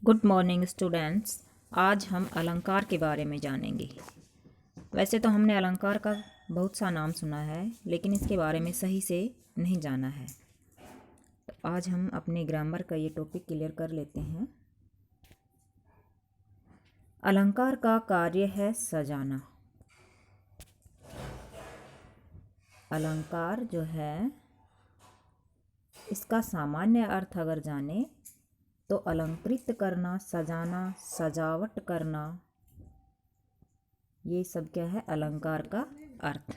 Good morning students. आज हम अलंकार के बारे में जानेंगे। वैसे तो हमने अलंकार का बहुत सा नाम सुना है, लेकिन इसके बारे में सही से नहीं जाना है। तो आज हम अपने ग्रामर का ये टॉपिक क्लियर कर लेते हैं। अलंकार का कार्य है सजाना। अलंकार जो है, इसका सामान्य अर्थ अगर जाने तो अलंकृत करना, सजाना, सजावट करना, ये सब क्या है अलंकार का अर्थ।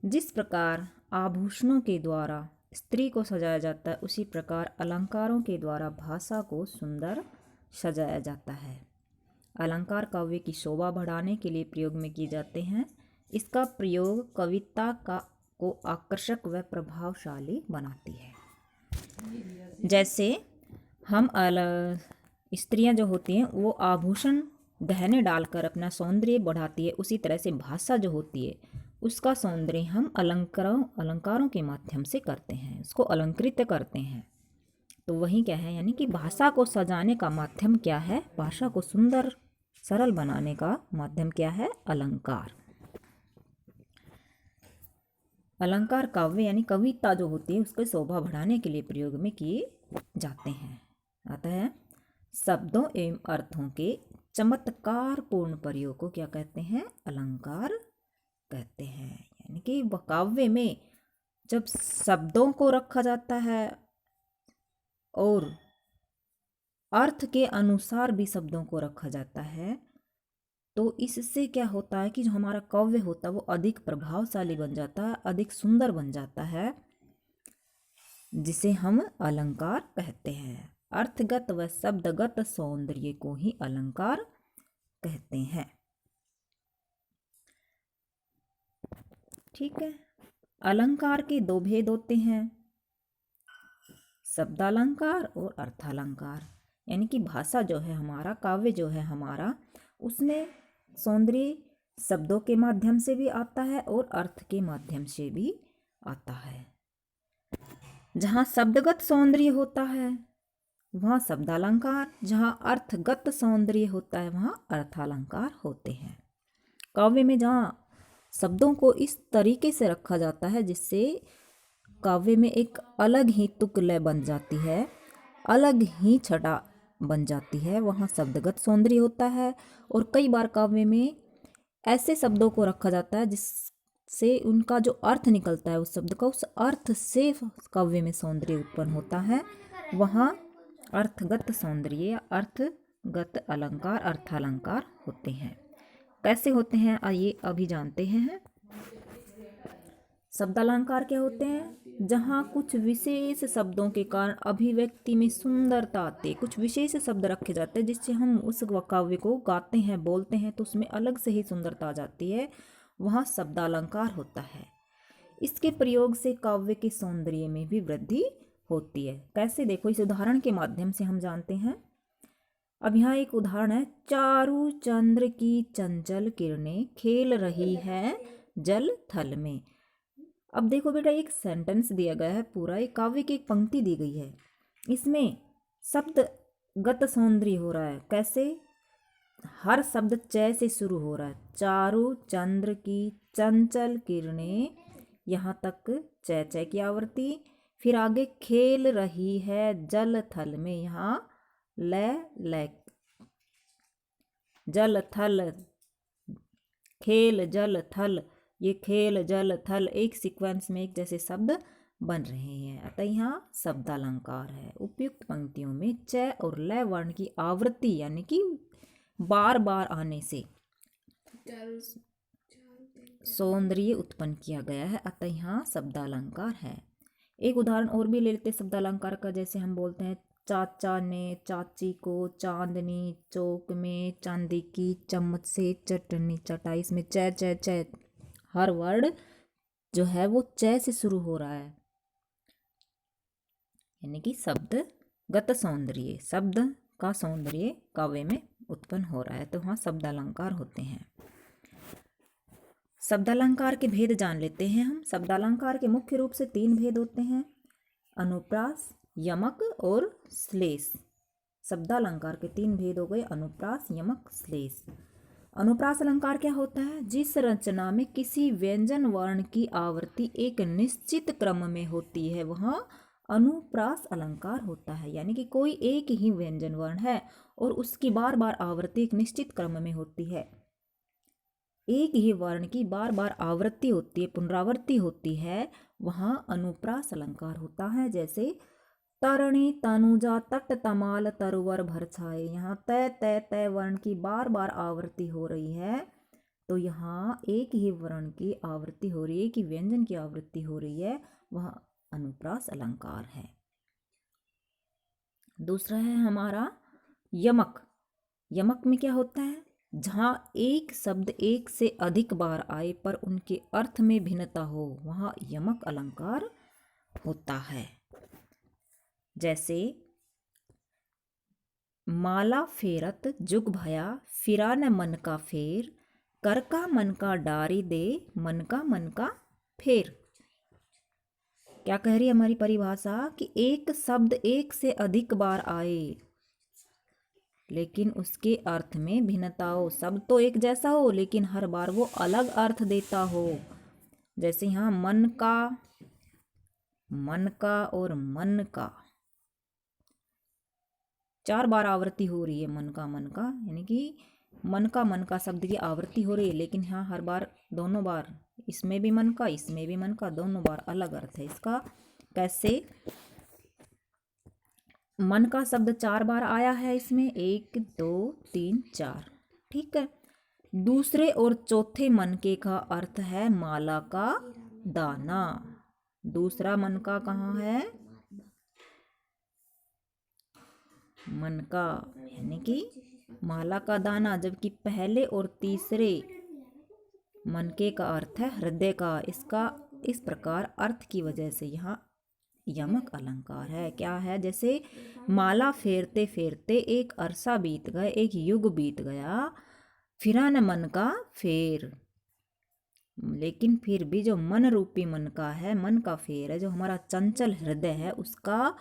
जिस प्रकार आभूषणों के द्वारा स्त्री को सजाया जाता है, उसी प्रकार अलंकारों के द्वारा भाषा को सुंदर सजाया जाता है। अलंकार काव्य की शोभा बढ़ाने के लिए प्रयोग में किए जाते हैं। इसका प्रयोग कविता को आकर्षक व प्रभावशाली बनाती है। जैसे हम स्त्रियां जो होती हैं वो आभूषण गहने डालकर अपना सौंदर्य बढ़ाती है, उसी तरह से भाषा जो होती है उसका सौंदर्य हम अलंकारों के माध्यम से करते हैं, उसको अलंकृत करते हैं। तो वही क्या है, यानी कि भाषा को सजाने का माध्यम क्या है, भाषा को सुंदर सरल बनाने का माध्यम क्या है, अलंकार। अलंकार काव्य यानी कविता जो होती है उसको शोभा बढ़ाने के लिए प्रयोग में किए जाते हैं। आता है शब्दों एवं अर्थों के चमत्कार पूर्ण प्रयोग को क्या कहते हैं, अलंकार कहते हैं। यानी कि काव्य में जब शब्दों को रखा जाता है और अर्थ के अनुसार भी शब्दों को रखा जाता है, तो इससे क्या होता है कि जो हमारा काव्य होता है वो अधिक प्रभावशाली बन जाता है, अधिक सुंदर बन जाता है, जिसे हम अलंकार कहते हैं। अर्थगत व शब्दगत सौंदर्य को ही अलंकार कहते हैं। ठीक है। अलंकार के दो भेद होते हैं, शब्दालंकार और अर्थालंकार। यानी कि भाषा जो है हमारा, काव्य जो है हमारा, उसमें सौंदर्य शब्दों के माध्यम से भी आता है और अर्थ के माध्यम से भी आता है। जहाँ शब्दगत सौंदर्य होता है वहाँ शब्दालंकार, जहाँ अर्थगत सौंदर्य होता है वहाँ अर्थालंकार होते हैं। काव्य में जहाँ शब्दों को इस तरीके से रखा जाता है जिससे काव्य में एक अलग ही तुक लय बन जाती है, अलग ही छटा बन जाती है, वहाँ शब्दगत सौंदर्य होता है। और कई बार काव्य में ऐसे शब्दों को रखा जाता है जिससे उनका जो अर्थ निकलता है उस शब्द का, उस अर्थ से काव्य में सौंदर्य उत्पन्न होता है, वहाँ अर्थगत सौंदर्य या अर्थगत अलंकार, अर्थालंकार होते हैं। कैसे होते हैं आइए अभी जानते हैं। शब्दालंकार क्या होते हैं, जहाँ कुछ विशेष शब्दों के कारण अभिव्यक्ति में सुंदरता आती है, कुछ विशेष शब्द रखे जाते हैं जिससे हम उस काव्य को गाते हैं, बोलते हैं तो उसमें अलग से ही सुंदरता आ जाती है, वहाँ शब्दालंकार होता है। इसके प्रयोग से काव्य के सौंदर्य में भी वृद्धि होती है। कैसे, देखो इस उदाहरण के माध्यम से हम जानते हैं। अब यहाँ एक उदाहरण है, चारु चंद्र की चंचल किरणें खेल रही है जल थल में। अब देखो बेटा, एक सेंटेंस दिया गया है पूरा, एक काव्य की एक पंक्ति दी गई है, इसमें शब्दगत सौंदर्य हो रहा है। कैसे, हर शब्द च से शुरू हो रहा है। चारु चंद्र की चंचल किरणें, यहाँ तक च की आवृत्ति, फिर आगे खेल रही है जल थल में, यहाँ ल जल थल, खेल जल थल, ये खेल जल थल एक सीक्वेंस में एक जैसे शब्द बन रहे हैं, अतः यहाँ शब्दालंकार है। उपयुक्त पंक्तियों में च और ल वर्ण की आवृत्ति यानी कि बार बार आने से सौंदर्य उत्पन्न किया गया है, अतः यहाँ शब्दालंकार है। एक उदाहरण और भी ले लेते शब्दालंकार का, जैसे हम बोलते हैं, चाचा ने चाची को चांदनी चौक में चांदी की चम्मच से चटनी चटाई। इसमें च च च हर वर्ड जो है वो च से शुरू हो रहा है, यानी कि शब्दगत सौंदर्य, शब्द का सौंदर्य काव्य में उत्पन्न हो रहा है, तो वहाँ शब्दालंकार होते हैं। शब्दालंकार के भेद जान लेते हैं हम। शब्दालंकार के मुख्य रूप से तीन भेद होते हैं, अनुप्रास, यमक और श्लेष। शब्दालंकार के 3 भेद हो गए, अनुप्रास, यमक, श्लेष। अनुप्रास अलंकार क्या होता है? जिस रचना में किसी व्यंजन वर्ण की आवृत्ति एक निश्चित क्रम में होती है वह अनुप्रास अलंकार होता है। यानी कि कोई एक ही व्यंजन वर्ण है और उसकी बार बार आवृत्ति एक निश्चित क्रम में होती है, एक ही वर्ण की बार बार आवृत्ति होती है, पुनरावृत्ति होती है, वहाँ अनुप्रास अलंकार होता है। जैसे तरणी तनुजा तट तमाल तरुवर भर छाए, यहाँ तय तय तय वर्ण की बार बार आवृत्ति हो रही है, तो यहाँ एक ही वर्ण की आवृत्ति हो रही है, कि व्यंजन की आवृत्ति हो रही है, वह अनुप्रास अलंकार है। दूसरा है हमारा यमक। यमक में क्या होता है? जहाँ एक शब्द एक से अधिक बार आए पर उनके अर्थ में भिन्नता हो, वहाँ यमक अलंकार होता है। जैसे माला फेरत जुग भया, फिरा न मन का फेर, कर का मन का डारी दे, मन का फेर। क्या कह रही है हमारी परिभाषा? कि एक शब्द एक से अधिक बार आए लेकिन उसके अर्थ में भिन्नता हो, शब्द तो एक जैसा हो लेकिन हर बार वो अलग अर्थ देता हो। जैसे यहाँ मन का और मन का 4 बार आवृत्ति हो रही है, मन का, यानी कि मन का शब्द की आवृत्ति हो रही है, लेकिन यहाँ हर बार दोनों बार, इसमें भी मन का, इसमें भी मन का, दोनों बार अलग अर्थ है इसका। कैसे? मन का शब्द 4 बार आया है इसमें, 1 2 3 4, ठीक है। दूसरे और चौथे मन के का अर्थ है माला का दाना। दूसरा मन का कहाँ है? मन का, यानी कि माला का दाना, जबकि पहले और तीसरे मनके का अर्थ है हृदय का। इसका इस प्रकार अर्थ की वजह से यहाँ यमक अलंकार है। क्या है? जैसे माला फेरते फेरते एक अरसा बीत गए, एक युग बीत गया, फिरा न मन का फेर, लेकिन फिर भी जो मन रूपी मन का है, मन का फेर है, जो हमारा चंचल हृदय है, उसका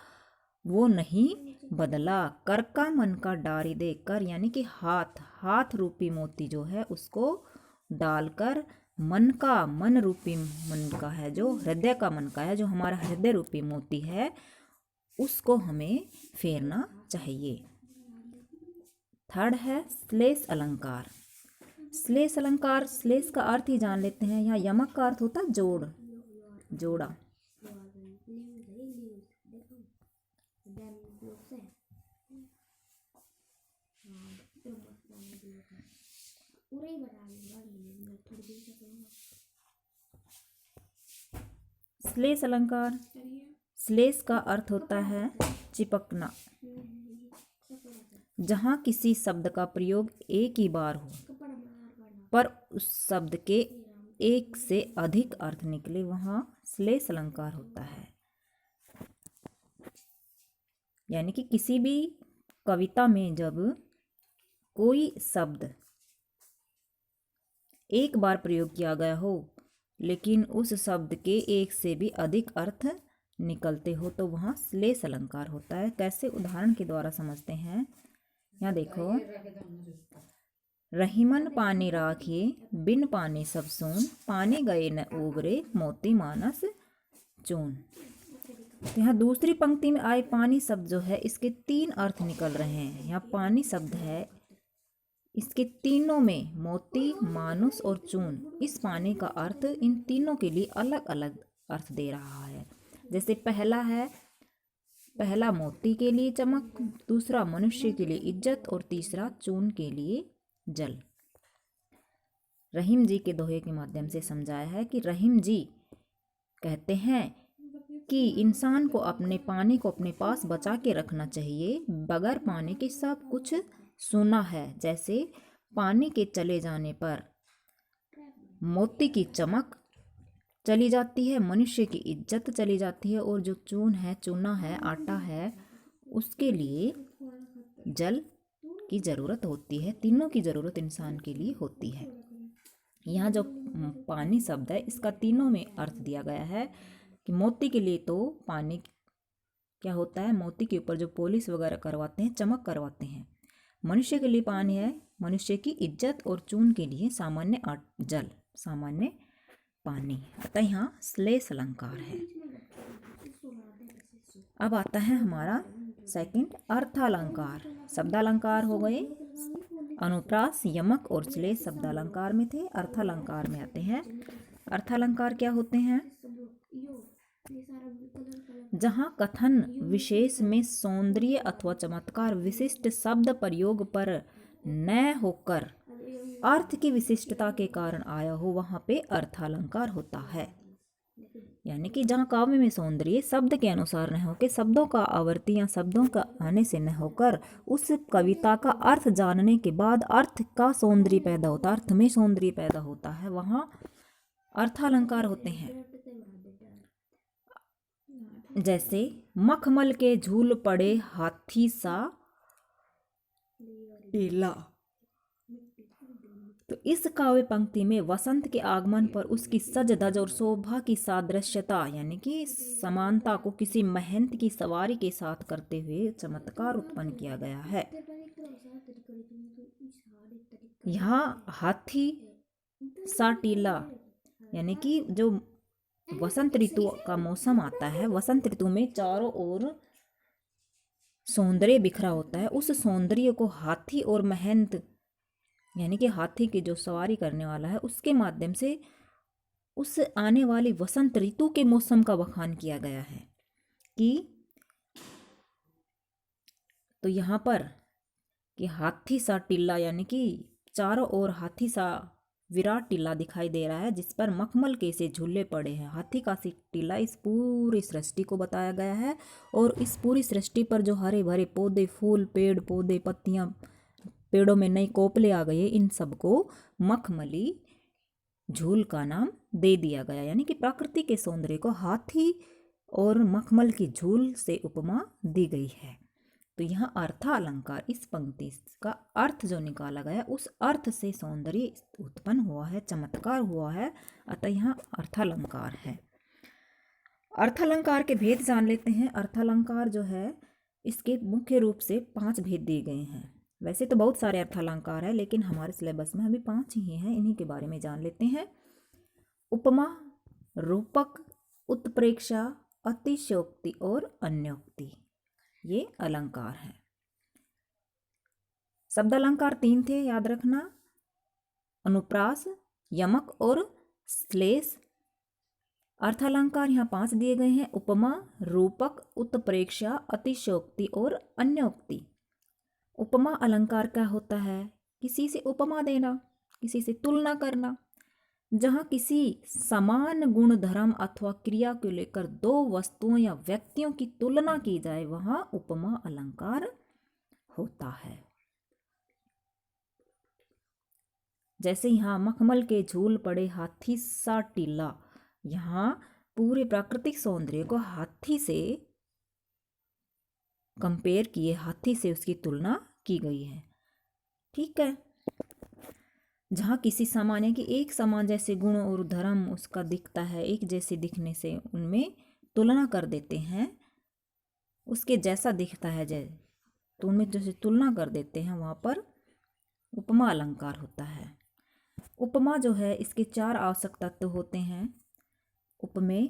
वो नहीं बदला। कर का मन का डारी दे, कर यानी कि हाथ रूपी मोती जो है उसको डालकर मन रूपी मन का है, जो हृदय का मन का है, जो हमारा हृदय रूपी मोती है, उसको हमें फेरना चाहिए। थर्ड है श्लेष अलंकार। श्लेष अलंकार, श्लेष का अर्थ ही जान लेते हैं। यहाँ यमक का अर्थ होता है जोड़ा। श्लेष अलंकार, श्लेष का अर्थ होता है चिपकना। जहाँ किसी शब्द का प्रयोग एक ही बार हो पर उस शब्द के एक से अधिक अर्थ निकले, वहाँ श्लेष अलंकार होता है। यानी कि किसी भी कविता में जब कोई शब्द एक बार प्रयोग किया गया हो लेकिन उस शब्द के एक से भी अधिक अर्थ निकलते हो, तो वहाँ श्लेष अलंकार होता है। कैसे? उदाहरण के द्वारा समझते हैं। यहाँ देखो, रहीमन पानी राखिए, बिन पानी सब सून, पानी गए न उबरे, मोती मानस चून। तो यहाँ दूसरी पंक्ति में आए पानी शब्द जो है, इसके 3 अर्थ निकल रहे हैं। यहाँ पानी शब्द है, इसके तीनों में मोती, मानुस और चून, इस पानी का अर्थ इन तीनों के लिए अलग अलग अर्थ दे रहा है। जैसे पहला मोती के लिए चमक, दूसरा मनुष्य के लिए इज्जत और तीसरा चून के लिए जल। रहीम जी के दोहे के माध्यम से समझाया है कि रहीम जी कहते हैं कि इंसान को अपने पानी को अपने पास बचा के रखना चाहिए। बगैर पानी के सब कुछ सूना है। जैसे पानी के चले जाने पर मोती की चमक चली जाती है, मनुष्य की इज्जत चली जाती है, और जो चूना है, आटा है, उसके लिए जल की ज़रूरत होती है। तीनों की ज़रूरत इंसान के लिए होती है। यहाँ जो पानी शब्द है, इसका तीनों में अर्थ दिया गया है कि मोती के लिए तो पानी क्या होता है, मोती के ऊपर जो पॉलिश वगैरह करवाते हैं, चमक करवाते हैं। मनुष्य के लिए पानी है मनुष्य की इज्जत, और चून के लिए सामान्य जल, सामान्य पानी। अतः यहाँ श्लेष अलंकार है। अब आता है हमारा सेकंड अर्थालंकार। शब्दालंकार हो गए, अनुप्रास, यमक और श्लेष शब्दालंकार में थे। अर्थालंकार में आते हैं। अर्थालंकार क्या होते हैं, जहाँ कथन विशेष में सौंदर्य अथवा चमत्कार विशिष्ट शब्द प्रयोग पर न होकर अर्थ की विशिष्टता के कारण आया हो, वहाँ पे अर्थालंकार होता है। यानी कि जहाँ काव्य में सौंदर्य शब्द के अनुसार न होकर, शब्दों का आवर्ती या शब्दों का आने से न होकर, उस कविता का अर्थ जानने के बाद अर्थ का सौंदर्य पैदा होता है, अर्थ में सौंदर्य पैदा होता है, वहाँ अर्थालंकार होते हैं। जैसे मखमल के झूल पड़े हाथी सा टीला। तो इस काव्य पंक्ति में वसंत के आगमन पर उसकी सज धज और शोभा की सादृश्यता यानी कि समानता को किसी महंत की सवारी के साथ करते हुए चमत्कार उत्पन्न किया गया है। यहाँ हाथी सा टीला यानी कि जो वसंत ऋतु का मौसम आता है, वसंत ऋतु में चारों ओर सौंदर्य बिखरा होता है। उस सौंदर्य को हाथी और महंत यानी कि हाथी की जो सवारी करने वाला है, उसके माध्यम से उस आने वाली वसंत ऋतु के मौसम का बखान किया गया है। कि तो यहाँ पर कि हाथी सा टिल्ला यानी कि चारों ओर हाथी सा विराट टीला दिखाई दे रहा है, जिस पर मखमल के से झूले पड़े हैं। हाथी का सी टीला इस पूरी सृष्टि को बताया गया है, और इस पूरी सृष्टि पर जो हरे भरे पौधे, फूल, पेड़ पौधे, पत्तियां, पेड़ों में नई कोपले आ गए, इन सबको मखमली झूल का नाम दे दिया गया। यानी कि प्रकृति के सौंदर्य को हाथी और मखमल की झूल से उपमा दी गई है। तो यहाँ अर्थालंकार, इस पंक्ति का अर्थ जो निकाला गया, उस अर्थ से सौंदर्य उत्पन्न हुआ है, चमत्कार हुआ है, अतः यहाँ अर्थालंकार है। अर्थालंकार के भेद जान लेते हैं। अर्थालंकार जो है, इसके मुख्य रूप से 5 भेद दिए गए हैं। वैसे तो बहुत सारे अर्थालंकार है, लेकिन हमारे सिलेबस में अभी 5 ही हैं। इन्हीं के बारे में जान लेते हैं। उपमा, रूपक, उत्प्रेक्षा, अतिशयोक्ति और अन्योक्ति, ये अलंकार है। शब्द अलंकार 3 थे, याद रखना, अनुप्रास, यमक और श्लेष। अर्थालंकार यहाँ 5 दिए गए हैं, उपमा, रूपक, उत्प्रेक्षा, अतिशयोक्ति और अन्योक्ति। उपमा अलंकार क्या होता है? किसी से उपमा देना, किसी से तुलना करना। जहाँ किसी समान गुण, धर्म अथवा क्रिया को लेकर 2 वस्तुओं या व्यक्तियों की तुलना की जाए, वहाँ उपमा अलंकार होता है। जैसे यहाँ मखमल के झूल पड़े हाथी सा टीला, यहाँ पूरे प्राकृतिक सौंदर्य को हाथी से कंपेयर किए, हाथी से उसकी तुलना की गई है। ठीक है। जहाँ किसी सामान्य की एक समान जैसे गुण और धर्म उसका दिखता है, एक जैसे दिखने से उनमें तुलना कर देते हैं, उसके जैसा दिखता है तो उनमें जैसे तुलना कर देते हैं, वहाँ पर उपमा अलंकार होता है। उपमा जो है, इसके 4 आवश्यक तत्व होते हैं। उपमेय,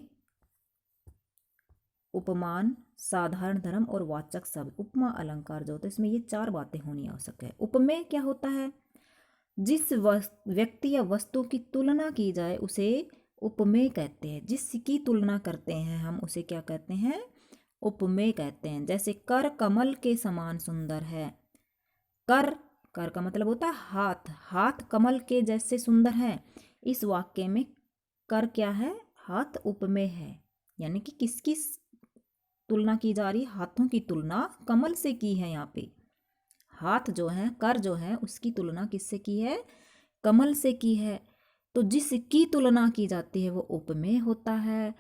उपमान, साधारण धर्म और वाचक शब्द। उपमा अलंकार जो होता है, इसमें ये 4 बातें होनी आवश्यक है। उपमेय क्या होता है? जिस व्यक्ति या वस्तु की तुलना की जाए उसे उपमेय कहते हैं। जिसकी तुलना करते हैं हम, उसे क्या कहते हैं? उपमेय कहते हैं। जैसे कर कमल के समान सुंदर है। कर का मतलब होता है हाथ, हाथ कमल के जैसे सुंदर है। इस वाक्य में कर क्या है? हाथ उपमेय है। यानी कि किसकी तुलना की जा रही? हाथों की तुलना कमल से की है। यहाँ पे हाथ जो है, कर जो है, उसकी तुलना किससे की है? कमल से की है। तो जिसकी तुलना की जाती है वो उपमेय होता है।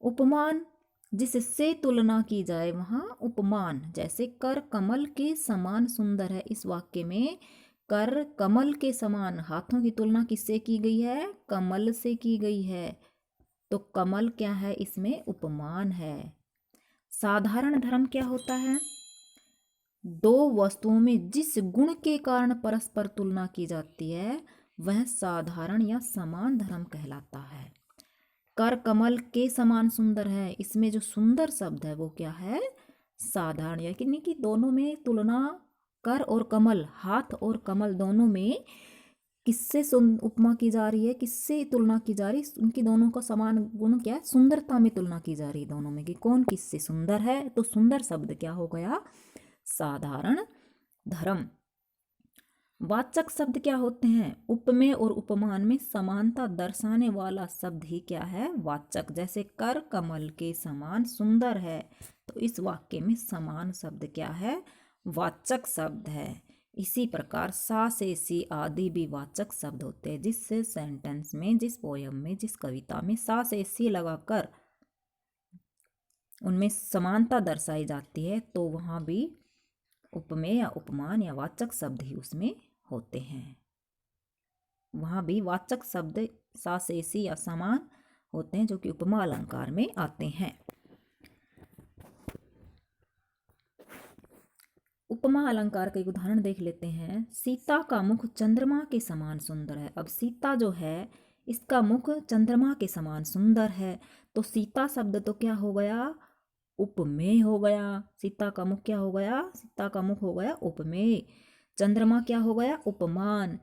उपमान, जिससे तुलना की जाए वहाँ उपमान। जैसे कर कमल के समान सुंदर है, इस वाक्य में कर कमल के समान, हाथों की तुलना किससे की गई है? कमल से की गई है। तो कमल क्या है? इसमें उपमान है। साधारण धर्म क्या होता है? दो वस्तुओं में जिस गुण के कारण परस्पर तुलना की जाती है वह साधारण या समान धर्म कहलाता है। कर कमल के समान सुंदर है, इसमें जो सुंदर शब्द है वो क्या है? साधारण। यानी कि दोनों में तुलना, कर और कमल, हाथ और कमल दोनों में किससे उपमा की जा रही है, किससे तुलना की जा रही है? उनकी दोनों का समान गुण क्या है? सुंदरता में तुलना की जा रही है दोनों में कि कौन किससे सुंदर है। तो सुंदर शब्द क्या हो गया? साधारण धर्म। वाचक शब्द क्या होते हैं? उपमेय और उपमान में समानता दर्शाने वाला शब्द ही क्या है? वाचक। जैसे कर कमल के समान सुंदर है, तो इस वाक्य में समान शब्द क्या है? वाचक शब्द है। इसी प्रकार सा से सी आदि भी वाचक शब्द होते हैं। जिस सेंटेंस में, जिस पोयम में, जिस कविता में सा से सी लगाकर उनमें समानता दर्शाई जाती है तो वहाँ भी उपमेय या उपमान या वाचक शब्द ही उसमें होते हैं। वहाँ भी वाचक शब्द सा से सी या समान होते हैं जो कि उपमा अलंकार में आते हैं। उपमा अलंकार का एक उदाहरण देख लेते हैं। सीता का मुख चंद्रमा के समान सुंदर है। अब सीता जो है इसका मुख चंद्रमा के समान सुंदर है, तो सीता शब्द तो क्या हो गया? उपमेय हो गया। सीता का मुख क्या हो गया? सीता का मुख हो गया उपमेय। चंद्रमा क्या हो गया? उपमान।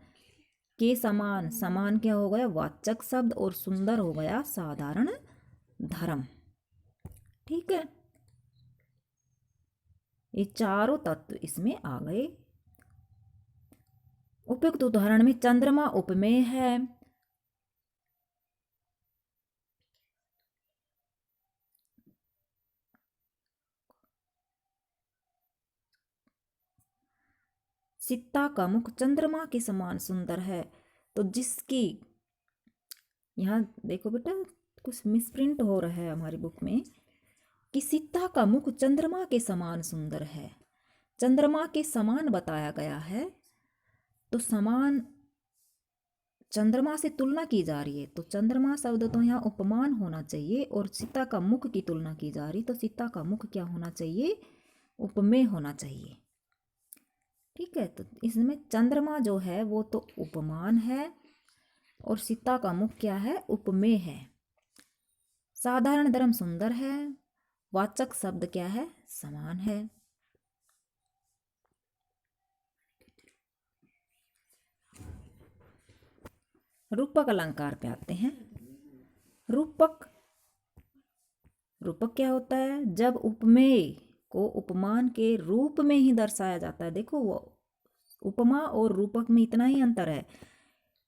के समान, समान क्या हो गया? वाचक शब्द। और सुंदर हो गया साधारण धर्म। ठीक है, ये चारों तत्व इसमें आ गए। उपयुक्त उदाहरण में चंद्रमा उपमेय है, सीता का मुख चंद्रमा के समान सुंदर है। तो जिसकी, यहाँ देखो बेटा कुछ मिसप्रिंट हो रहा है हमारी बुक में कि सीता का मुख चंद्रमा के समान सुंदर है। चंद्रमा के समान बताया गया है, तो समान चंद्रमा से तुलना की जा रही है, तो चंद्रमा शब्द तो यहाँ उपमान होना चाहिए। और सीता का मुख की तुलना की जा रही, तो सीता का मुख क्या होना चाहिए? उपमेय होना चाहिए। ठीक है, तो इसमें चंद्रमा जो है वो तो उपमान है और सीता का मुख क्या है? उपमेय है। साधारण धर्म सुंदर है, वाचक शब्द क्या है? समान है। रूपक अलंकार पे आते हैं। रूपक, रूपक क्या होता है? जब उपमेय को उपमान के रूप में ही दर्शाया जाता है। देखो वो उपमा और रूपक में इतना ही अंतर है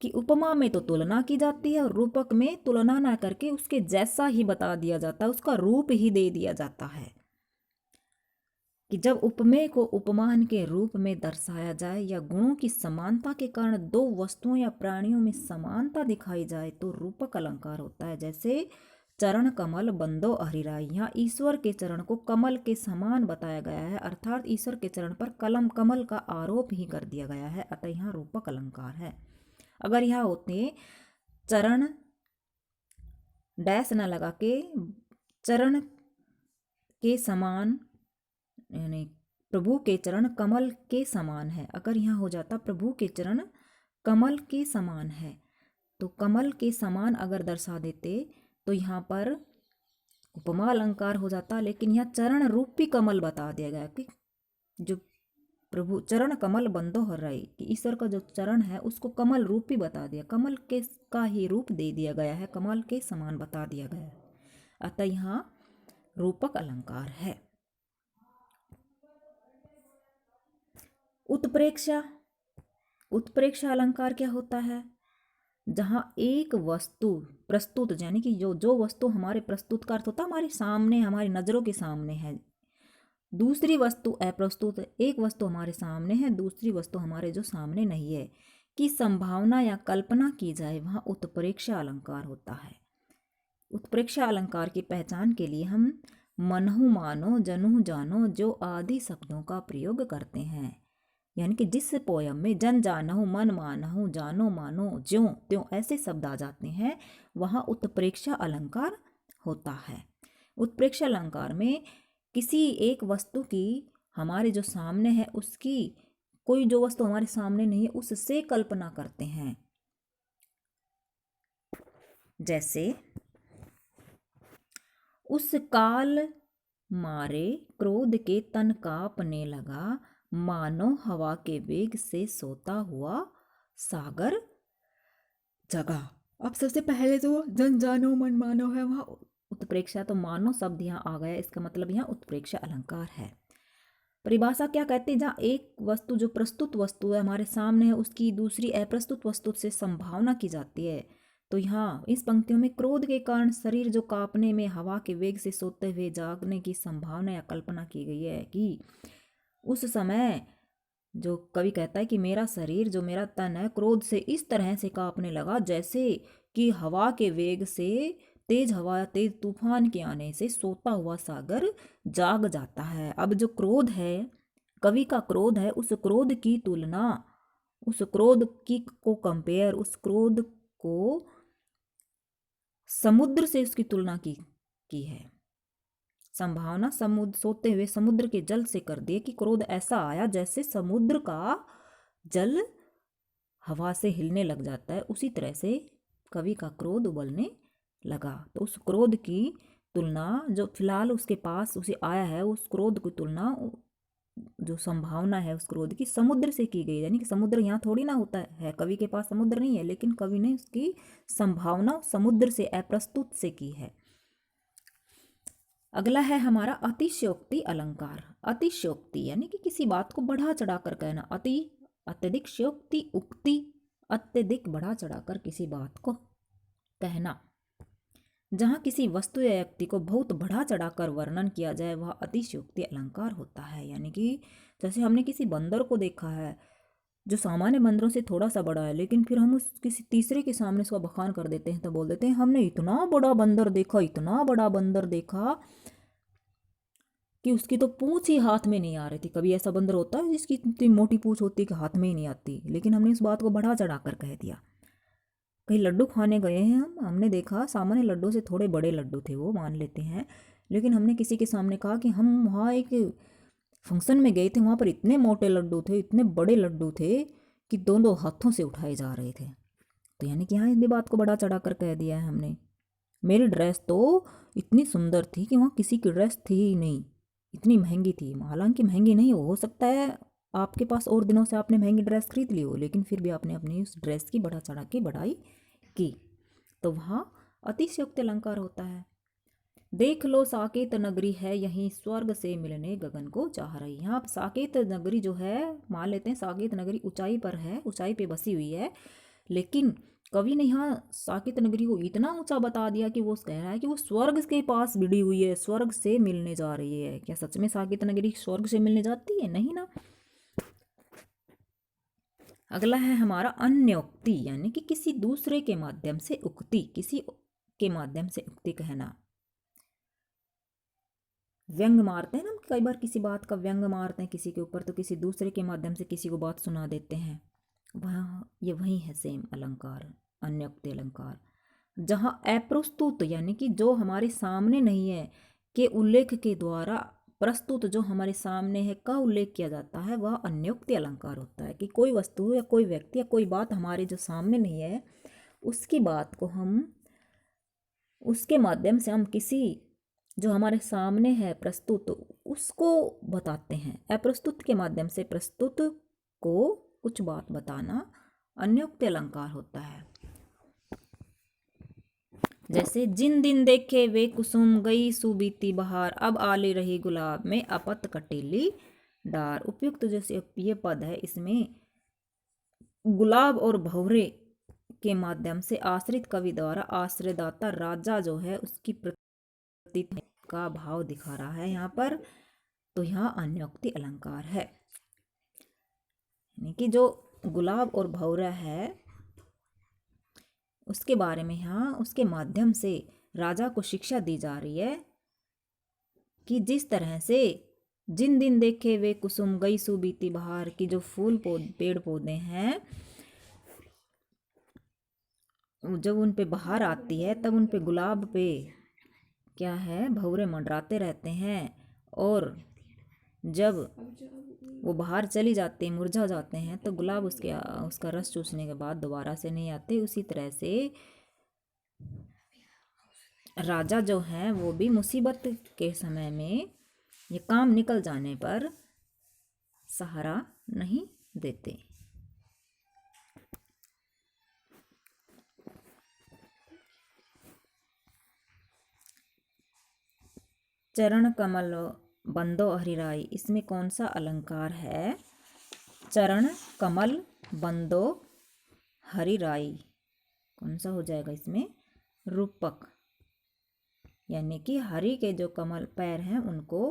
कि उपमा में तो तुलना की जाती है और रूपक में तुलना ना करके उसके जैसा ही बता दिया जाता है, उसका रूप ही दे दिया जाता है। कि जब उपमेय को उपमान के रूप में दर्शाया जाए या गुणों की समानता के कारण दो वस्तुओं या प्राणियों में समानता दिखाई जाए तो रूपक अलंकार होता है। जैसे चरण कमल बंदो हरिराई, यहाँ ईश्वर के चरण को कमल के समान बताया गया है, अर्थात ईश्वर के चरण पर कमल का आरोप ही कर दिया गया है, अतः यहाँ रूपक अलंकार है। अगर यहाँ होते चरण डैश न लगा के चरण के समान, यानी प्रभु के चरण कमल के समान है, अगर यहाँ हो जाता प्रभु के चरण कमल के समान है, तो कमल के समान अगर दर्शा देते तो यहाँ पर उपमा अलंकार हो जाता। लेकिन यहाँ चरण रूपी कमल बता दिया गया कि जो प्रभु चरण कमल बंदो हर रही, कि ईश्वर का जो चरण है उसको कमल रूपी बता दिया, कमल के का ही रूप दे दिया गया है, कमल के समान बता दिया गया है, अतः यहाँ रूपक अलंकार है। उत्प्रेक्षा, उत्प्रेक्षा अलंकार क्या होता है? जहाँ एक वस्तु प्रस्तुत, यानी कि जो वस्तु हमारे प्रस्तुत का अर्थ होता है हमारे सामने, हमारी नज़रों के सामने है, दूसरी वस्तु अप्रस्तुत, एक वस्तु हमारे सामने है, दूसरी वस्तु हमारे जो सामने नहीं है, की संभावना या कल्पना की जाए, वहाँ उत्प्रेक्षा अलंकार होता है। उत्प्रेक्षा अलंकार की पहचान के लिए हम मनहु मानो, जनहु जानो, जो आदि शब्दों का प्रयोग करते हैं। यानी कि जिस पोयम में जन जानहु, मन मानहु, जानो मानो, ज्यों त्यों ऐसे शब्द आ जाते हैं, वहाँ उत्प्रेक्षा अलंकार होता है। उत्प्रेक्षा अलंकार में किसी एक वस्तु की हमारे जो सामने है उसकी, कोई जो वस्तु हमारे सामने नहीं है उससे कल्पना करते हैं। जैसे उस काल मारे क्रोध के तन कांपने लगा, मानो हवा के वेग से सोता हुआ सागर जगा। अब सबसे पहले तो जन जानो मन मानो है, वहाँ उत्प्रेक्षा, तो मानो शब्द यहाँ आ गया, इसका मतलब यहाँ उत्प्रेक्षा अलंकार है। परिभाषा क्या कहते हैं, जहाँ एक वस्तु जो प्रस्तुत वस्तु है हमारे सामने है उसकी दूसरी अप्रस्तुत वस्तु से संभावना की जाती है। तो यहाँ इस पंक्तियों में क्रोध के कारण शरीर जो कांपने में हवा के वेग से सोते हुए जागने की संभावना या कल्पना की गई है कि उस समय जो कवि कहता है कि मेरा शरीर जो मेरा तन है क्रोध से इस तरह से कांपने लगा जैसे कि हवा के वेग से तेज हवा तेज तूफान के आने से सोता हुआ सागर जाग जाता है। अब जो क्रोध है, कवि का क्रोध है, उस क्रोध की तुलना, उस क्रोध की को कंपेयर, उस क्रोध को समुद्र से उसकी तुलना की है। संभावना समुद्र सोते हुए समुद्र के जल से कर दिए कि क्रोध ऐसा आया जैसे समुद्र का जल हवा से हिलने लग जाता है, उसी तरह से कवि का क्रोध उबलने लगा। तो उस क्रोध की तुलना जो फिलहाल उसके पास उसे आया है, उस क्रोध की तुलना जो संभावना है उस क्रोध की समुद्र से की गई। यानी कि समुद्र यहाँ थोड़ी ना होता है, कवि के पास समुद्र नहीं है, लेकिन कवि ने उसकी संभावना समुद्र से अप्रस्तुत से की है। अगला है हमारा अतिशयोक्ति अलंकार। अतिशयोक्ति यानी कि किसी बात को बढ़ा चढ़ाकर कहना। अति अत्यधिक, शयोक्ति उक्ति, अत्यधिक बढ़ा चढ़ाकर किसी बात को कहना। जहाँ किसी वस्तु या व्यक्ति को बहुत बढ़ा चढ़ाकर वर्णन किया जाए वह अतिशयोक्ति अलंकार होता है। यानी कि जैसे हमने किसी बंदर को देखा है जो सामान्य बंदरों से थोड़ा सा बड़ा है, लेकिन फिर हम उस किसी तीसरे के सामने उसका बखान कर देते हैं, तो बोल देते हैं हमने इतना बड़ा बंदर देखा, इतना बड़ा बंदर देखा कि उसकी तो पूंछ ही हाथ में नहीं आ रही थी। कभी ऐसा बंदर होता है जिसकी इतनी मोटी पूंछ होती है कि हाथ में ही नहीं आती, लेकिन हमने इस बात को बढ़ा चढ़ाकर कह दिया। कहीं लड्डू खाने गए हैं हमने देखा सामान्य लड्डू से थोड़े बड़े लड्डू थे, वो मान लेते हैं, लेकिन हमने किसी के सामने कहा कि हम वहाँ एक फंक्शन में गए थे, वहाँ पर इतने मोटे लड्डू थे, इतने बड़े लड्डू थे कि दोनों हाथों से उठाए जा रहे थे। तो यानी कि यहाँ इस बात को बढ़ा चढ़ा कर कह दिया है हमने। मेरी ड्रेस तो इतनी सुंदर थी कि वहाँ किसी की ड्रेस थी ही नहीं, इतनी महंगी थी। हालांकि महंगी नहीं हो सकता है आपके पास और दिनों से आपने महंगी ड्रेस खरीद ली हो, लेकिन फिर भी आपने अपनी उस ड्रेस की बढ़ा चढ़ा के बढ़ाई की, तो वहाँ अतिशयोक्ति अलंकार होता है। देख लो साकेत नगरी है यहीं स्वर्ग से मिलने गगन को चाह रही। यहाँ साकेत नगरी जो है, मान लेते हैं साकेत नगरी ऊंचाई पर है, ऊंचाई पे बसी हुई है, लेकिन कवि ने यहाँ साकेत नगरी को इतना ऊंचा बता दिया कि वो कह रहा है कि वो स्वर्ग के पास भिड़ी हुई है, स्वर्ग से मिलने जा रही है। क्या सच में साकेत नगरी स्वर्ग से मिलने जाती है? नहीं ना। अगला है हमारा अन्योक्ति, यानी कि किसी दूसरे के माध्यम से उक्ति, किसी के माध्यम से उक्ति कहना। व्यंग मारते हैं ना, कई बार किसी बात का व्यंग मारते हैं किसी के ऊपर, तो किसी दूसरे के माध्यम से किसी को बात सुना देते हैं, वहाँ ये वही है सेम अलंकार, अन्योक्ति अलंकार। जहाँ अप्रस्तुत यानी कि जो हमारे सामने नहीं है के उल्लेख के द्वारा प्रस्तुत जो हमारे सामने है का उल्लेख किया जाता है, वह अन्योक्ति अलंकार होता है। कि कोई वस्तु या कोई व्यक्ति या कोई बात हमारे जो सामने नहीं है उसकी बात को हम उसके माध्यम से हम किसी जो हमारे सामने है प्रस्तुत उसको बताते हैं। अप्रस्तुत के माध्यम से प्रस्तुत को कुछ बात बताना अन्योक्ति अलंकार होता है। जैसे जिन दिन देखे वे कुसुम गई सुबीती बहार, अब आले रही गुलाब में अपत कटीली डार। उपयुक्त जैसे ये पद है, इसमें गुलाब और भौरे के माध्यम से आश्रित कवि द्वारा आश्रयदाता राजा जो है उसकी प्रति का भाव दिखा रहा है यहाँ पर, तो यहाँ अन्योक्ति अलंकार है। यानी कि जो गुलाब और भौरा है उसके बारे में यहाँ उसके माध्यम से राजा को शिक्षा दी जा रही है कि जिस तरह से जिन दिन देखे वे कुसुम गई सुबीती बहार की जो फूल पेड़ पौधे हैं जब उन पे बहार आती है तब उन पे गुलाब पे क्या है भौरे मंडराते रहते हैं, और जब वो बाहर चली जाते हैं, मुरझा जाते हैं, तो गुलाब उसका रस चूसने के बाद दोबारा से नहीं आते। उसी तरह से राजा जो हैं वो भी मुसीबत के समय में, ये काम निकल जाने पर सहारा नहीं देते। चरण कमल बंदो हरिराई, इसमें कौन सा अलंकार है? चरण कमल बंदो हरिराई, कौन सा हो जाएगा इसमें? रूपक, यानी कि हरि के जो कमल पैर हैं उनको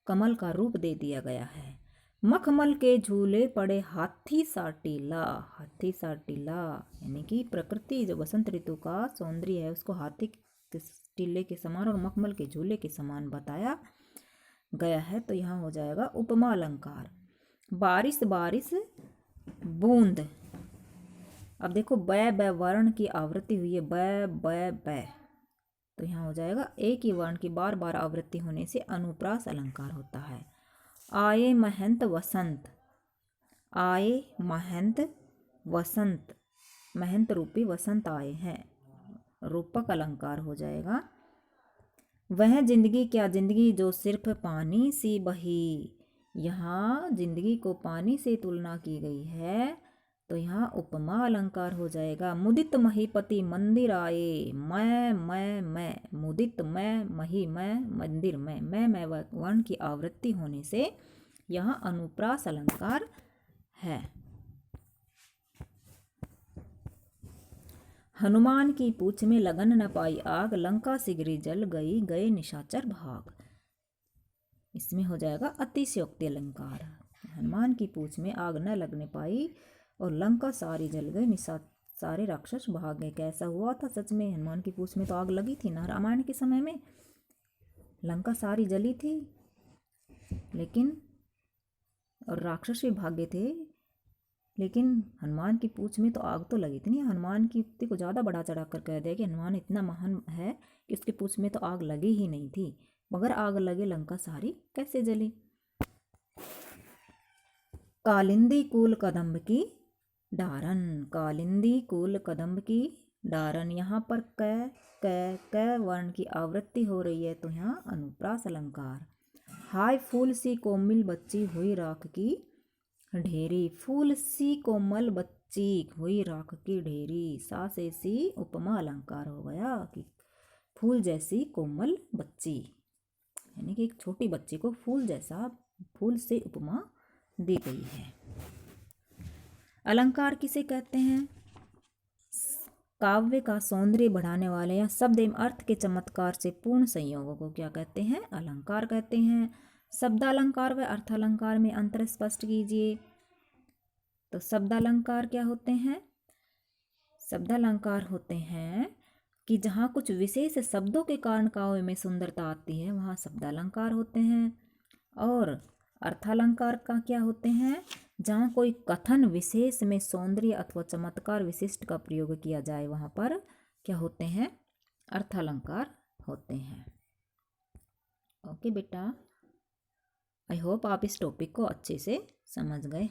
कमल का रूप दे दिया गया है। मखमल के झूले पड़े हाथी सा टीला, हाथी सा टीला यानी कि प्रकृति जो बसंत ऋतु का सौंदर्य है उसको हाथी के टीले के समान और मखमल के झूले के समान बताया गया है। तो यहाँ हो जाएगा उपमा अलंकार। बारिश बारिश बूंद, अब देखो बै बै वर्ण की आवृत्ति हुई है, बै बै बै, तो यहाँ हो जाएगा एक ही वर्ण की बार बार आवृत्ति होने से अनुप्रास अलंकार होता है। आए महंत वसंत, आए महंत वसंत, महंत रूपी वसंत आए हैं, रूपक अलंकार हो जाएगा। वह जिंदगी क्या जिंदगी जो सिर्फ पानी सी बही, यहाँ जिंदगी को पानी से तुलना की गई है, तो यहाँ उपमा अलंकार हो जाएगा। मुदित महीपति मंदिर आए, मैं मुदित मैं मही मैं मंदिर मैं वर्ण की आवृत्ति होने से यहाँ अनुप्रास अलंकार है। हनुमान की पूछ में लगन न पाई आग, लंका सिगरी जल गई गए निशाचर भाग, इसमें हो जाएगा अतिशयोक्ति अलंकार। हनुमान की पूछ में आग न लगने पाई और लंका सारी जल गई, सारे राक्षस भाग गए। कैसा हुआ था सच में? हनुमान की पूछ में तो आग लगी थी ना रामायण के समय में, लंका सारी जली थी, लेकिन और राक्षस भी भागे थे, लेकिन हनुमान की पूछ में तो आग तो लगी थी नहीं। हनुमान की युक्ति को ज़्यादा बढ़ा चढ़ा कर कह दिया कि हनुमान इतना महान है कि उसकी पूछ में तो आग लगी ही नहीं थी, मगर आग लगे लंका सारी कैसे जली। कालिंदी कूल कदम्ब की डारन, कालिंदी कूल कदम्ब की डारन, यहाँ पर क वर्ण की आवृत्ति हो रही है, तो यहाँ अनुप्रास अलंकार। हाय फूल सी कोमल बच्ची हुई राख की ढेरी, फूल सी कोमल बच्ची हुई राख की ढेरी, सा से सी उपमा अलंकार हो गया कि फूल जैसी कोमल बच्ची, यानी कि एक छोटी बच्ची को फूल जैसा, फूल से उपमा दी गई है। अलंकार किसे कहते हैं? काव्य का सौंदर्य बढ़ाने वाले या शब्द एवं अर्थ के चमत्कार से पूर्ण संयोगों को क्या कहते हैं? अलंकार कहते हैं। शब्दालंकार व अर्थालंकार में अंतर स्पष्ट कीजिए। तो शब्दालंकार क्या होते हैं? शब्दालंकार होते हैं कि जहाँ कुछ विशेष शब्दों के कारण काव्य में सुंदरता आती है, वहाँ शब्दालंकार होते हैं। और अर्थालंकार का क्या होते हैं? जहाँ कोई कथन विशेष में सौंदर्य अथवा चमत्कार विशिष्ट का प्रयोग किया जाए, वहाँ पर क्या होते हैं? अर्थालंकार होते हैं। ओके बेटा, आई होप आप इस टॉपिक को अच्छे से समझ गए।